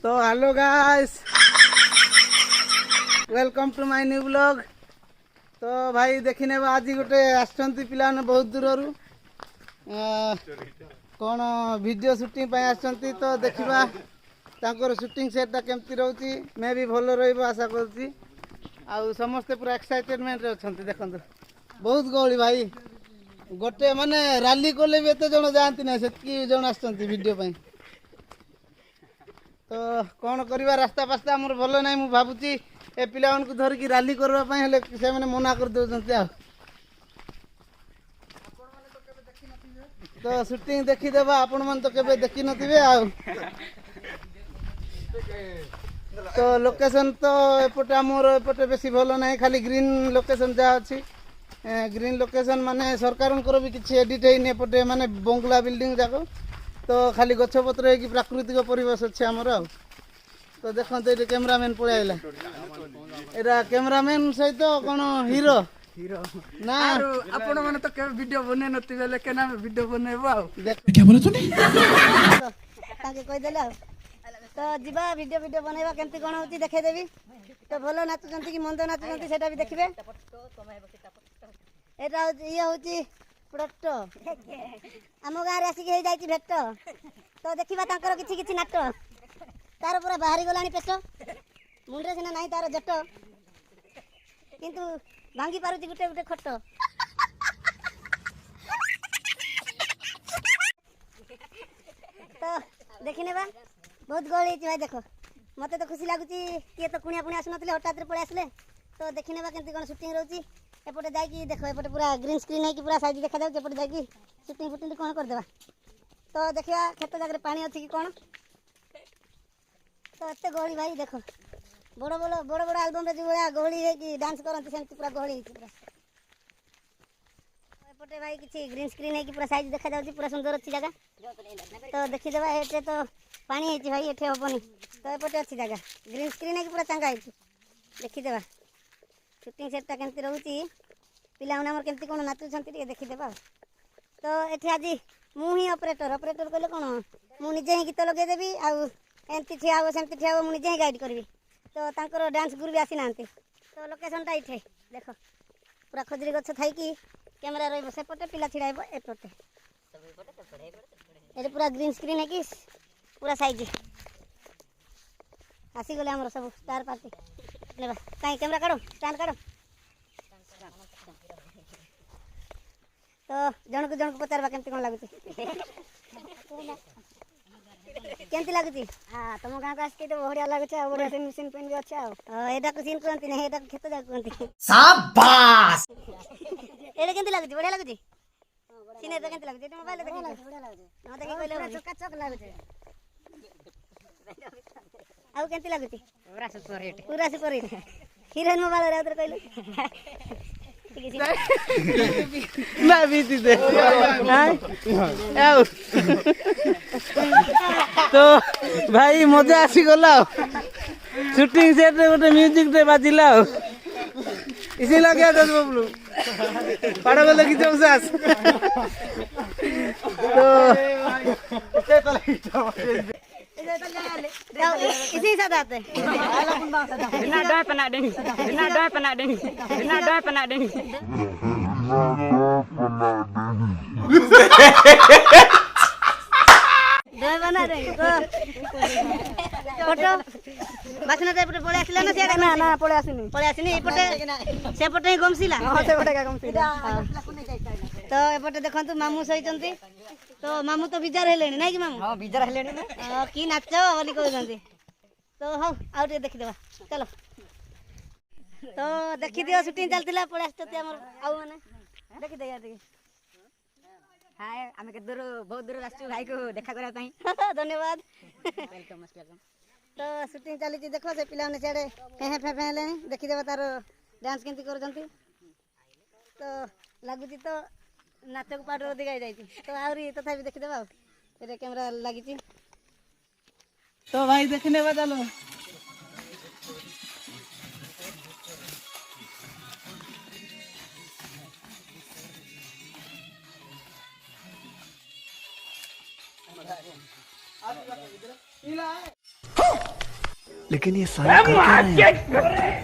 तो hello guys, welcome to my new blog. तो भाई देखने आज गोटे आसचंती पिला बहुत दूर कौन वीडियो शूटिंग आसचंती। तो देखा तांकर शूटिंग सेटा केमती रोची, मैं भी भल रही आशा करुँची। आउ समस्ते पूरा एक्साइटेडमेंट अच्छा देखो बहुत गहली भाई। गोटे माने राली कले भी एत जन जाती ना से जन आडियो। तो कौन करवा रास्ता पास्ता आमर भल ना मुझे भावुची ए पिला मानक धरिकी राली करने से मना कर दौरान। तो शूटिंग देखीदेवा आपण मन तो केबे देखी नथिबे आ। तो लोकेशन तो एपटे आमर एपटे बेसी भल ना, खाली ग्रीन लोकेशन जहाँ अच्छी ग्रीन लोकेशन माने सरकार भी किसी एडिट है एपटे माने बंगला बिल्डिंग जाक। तो खाली गछपत्र है कि प्राकृतिक परिवेश अच्छे आमर। तो देखते ये कैमरामैन पड़े आइला, एरा कैमरामैन सहित कौन हीरो ना आपण माने तो के वीडियो बने नथि बेले के ना वीडियो बनेबो आ। क्या बोला तूने? ताके कहि देला तो जीवा वीडियो वीडियो बनेबा केमती कोन होती देखे देबी। तो भलो नाचुचंती कि मंद नाचुचंती सेटा भी देखिबे। एटा ये होची प्रोडक्ट आम गाँव रे आसिक जाइए भेट। तो देखा तांकर किछि किछि नाट तार पूरा बाहरी गलानी पेट मुंडे सीना नहीं तार जट किंतु भांगी पारुची गुटे गुटे खट। तो देखने बा बहुत गहली भाई देख मत तो खुशी लगुच किए तो कुणिया पुणी आसुन हठात पलि आसले। तो देखने बा केमती कौन शूटिंग रोची एपटे जाकि देख एपटे पूरा ग्रीन स्क्रीन है कि पूरा साइज देखा जाऊँ एपटे जाकि शूटिंग फुटिंग कौन करदेवा। तो देखा खेत जाकर पानी अच्छी कि कौन। तो एत गहली भाई देख बड़ बड़ बड़ बड़ आलबम जो भाया गहली है कि डांस करती सेमती पूरा गहली पूरा। एपटे भाई किसी ग्रीन स्क्रीन है कि पूरा साइज देखा जाऊँ पूरा सुंदर अच्छी जगह। तो देखीदेवा एटे तो पानी है भाई एटे हेनी। तो एपटे अच्छी जगह ग्रीन स्क्रीन है कि पूरा चंगा है देखीदेवा। शूटिंग सेटा केमती रोची पिला आमर केमती कौन नाचुंट देखीदेवा। तो ये आज मुझे ऑपरेटर ऑपरेटर कहले कौन मुझे ही गीत लगेदेवी आमती ठिया हे सेमती ठिया हे मुझे ही गाइड करी। तो तांकर डांस गुरु भी आसी ना। तो लोकेशन इठे देख पूरा खजुरी गछ थी कैमेरा रेपटे पिला छिड़ा एपटे ये पूरा ग्रीन स्क्रीन है कि पूरा साइज आसीगले आमर सब स्टार पार्टी कहीं कैमरा काढ़ स्टैंड काढ़। तो जन को पचारवा केमती कौन लगुच केमती लगुच। हाँ तुम गाँव को आसके तो बढ़िया लगुच बढ़िया सीन सीन पेन भी अच्छे आटा को सीन कहती ना एटा खेत जा कहती शाबाश। एटा केमती लगुच बढ़िया लगुच सीन एटा केमती लगुच एटा मोबाइल देखि बढ़िया लगुच न देखि कहले चक्का चक लगुच आउ केमती लगुच पूरा सुपर हिट हिरोइन मोबाइल रे उधर कहले ना बीती दे। तो भाई मजा आसी गला शूटिंग सेट गोटे म्यूजिक टे बाजिला इसी लगे दस बबलू पाड़ गले कि चौसास। इसी साथ आते ना डोय पना देनी ना डोय पना देनी ना डोय पना देनी डोय बना देंगे। तो फोटो बासना एपटे पड़े आसला ना से ना ना पड़े आसनी एपटे सेपटे ही गमसिला से पटे का गमसिला। तो एपटे देखंतु मामू सहिचंती। तो मामू तो बिजार हेलेनी नहीं कि मामू? हां बिजार हेलेनी ना की नाच बोली कहउचंती। तो हो आउ टे देखि देबा चलो। तो देखि दियो शूटिंग चलतिला पड़े आछती हमर आउ माने देखि दे यार देखि। हाय आमे के दूर बहुत दूर आछू भाई को देखा करा ताई धन्यवाद वेलकम वेलकम। तो शूटिंग चली देखो से पिला ने छाड़े फेहे फेहे लेनी देखि देबा तार डांस केमती करजंती। तो लागुची तो नाच को पाउडर अधिक जाई। तो आउरी तथा भी देखिदेबा ये कैमरा लगी। तो भाई देखने बा चलो इला लेकिन ये सारा कर क्या रहे हैं?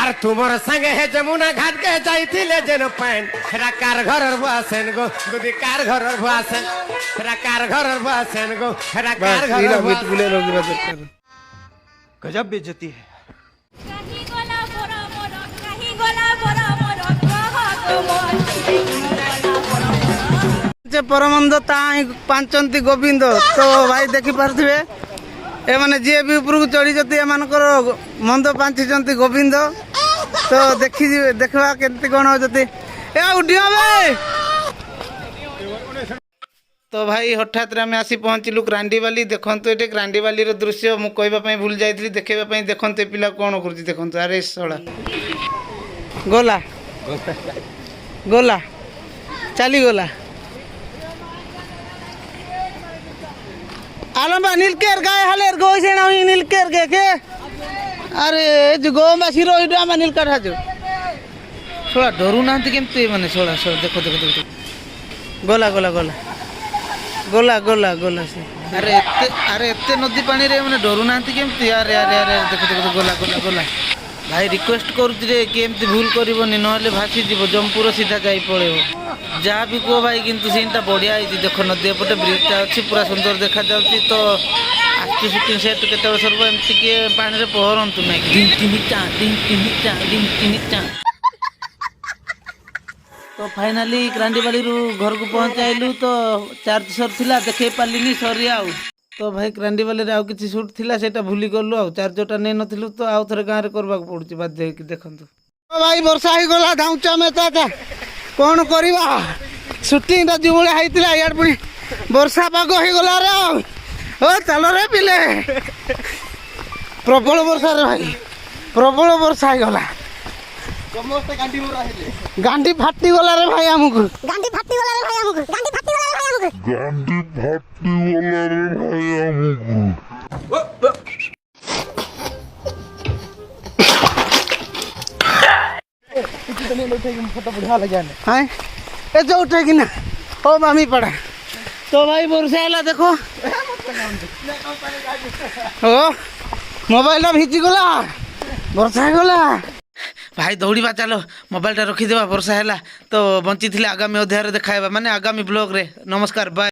আর তোমার সঙ্গে হে যমুনা ঘাট কে যাইছিলে যেন পাইন সেটা কার ঘরের বসেন গো যদি কার ঘরের বসেন সেটা কার ঘরের বসেন গো সেটা কার ঘরের বসেন गजब बेइज्जती है। যে পরমন্দ তাই ପାଞ୍ଚନ୍ତି ଗୋବିନ୍ଦ ତ ଭାଇ ଦେଖିପାରୁଥିବେ ଏମାନେ ଯିଏ ବି ଉପରକୁ ଚଢ଼ିଛନ୍ତି ଏମାନଙ୍କର ମନ୍ଦ ପାଞ୍ଚିଛନ୍ତି ଗୋବିନ୍ଦ ତ ଦେଖିବା କେମିତି କ'ଣ ଯଦି ଏ ଉଠିବ ଭାଇ। ତ ଭାଇ ହଠାତ୍ରେ ଆମେ ଆସି ପହଞ୍ଚିଲୁ କ୍ରାଣ୍ଡିବାଲି। ଦେଖନ୍ତୁ ଏଠି କ୍ରାଣ୍ଡିବାଲିର ଦୃଶ୍ୟ ମୁଁ କହିବା ପାଇଁ ଭୁଲି ଯାଇଥିଲି ଦେଖାଇବା ପାଇଁ। ଦେଖନ୍ତୁ ଏ ପିଲା କ'ଣ କରୁଛି ଦେଖନ୍ତୁ। ଆରେ ଶଳା ଗଲା ଗଲା ଚାଲିଗଲା। आलम नीलकेर गाय हलेर गो से ना नीलकेर के अरे जो गो मासी रो इडा मा नीलकर हाजो थोड़ा डरू नांती केमते माने छोड़ा छोड़ देखो देखो देखो गोला गोला गोला गोला गोला गोला से अरे एते नदी पानी रे माने डरू नांती केमते अरे अरे अरे देखो देखो गोला गोला गोला भाई रिक्वेस्ट करूची रे केमती भूल करबोनी नहले भासी जीवो जमपुर सीधा जाई पळेबो जहाँ भी कहो भाई किंतु सीनटा बढ़िया है। देख नदी एपटे ब्रिजटा अच्छी पूरा सुंदर देखा जाऊँगी। तो आखि सुटिंग सेट केत सर्व एमती किए पानी रे पहरतु ना तो फाइनाली क्रांडीबाली घर को पहुँचाइलु। तो चार्ज सर थिला देखे पार्लिनी सरी आउ तो भाई क्रांडीबाली आउ किसी सुट थिला सेटा भूली गलु आउ चार्जरटा नै नथिलु तो आउ थरे गाँव रे करबा पड़ुची बाध्य होइकी देखंतु। भाई वर्षा ही गला धाउचा में ताता कौन करवा सुटिंगटा जो भाई होता यार पुणी वर्षा पाग हो गला रे ओ चलो रे पिले प्रबल वर्षा रे भाई प्रबल वर्षा हो गला गांडी फाटी गला रे भाई हमको गांडी फाटी गला रे भाई हमको गांडी फाटी गला रे भाई हमको हाँ ए जो उठेगी ना ओ मामी पड़ा तो भाई वर्षा है देखो ओ मोबाइल भिजी गला वर्षा गला भाई दौड़ा चलो मोबाइलटा रखीदेवा वर्षा है तो बंची आगामी अध्याय देखा माने आगामी ब्लॉग रे। नमस्कार बाय।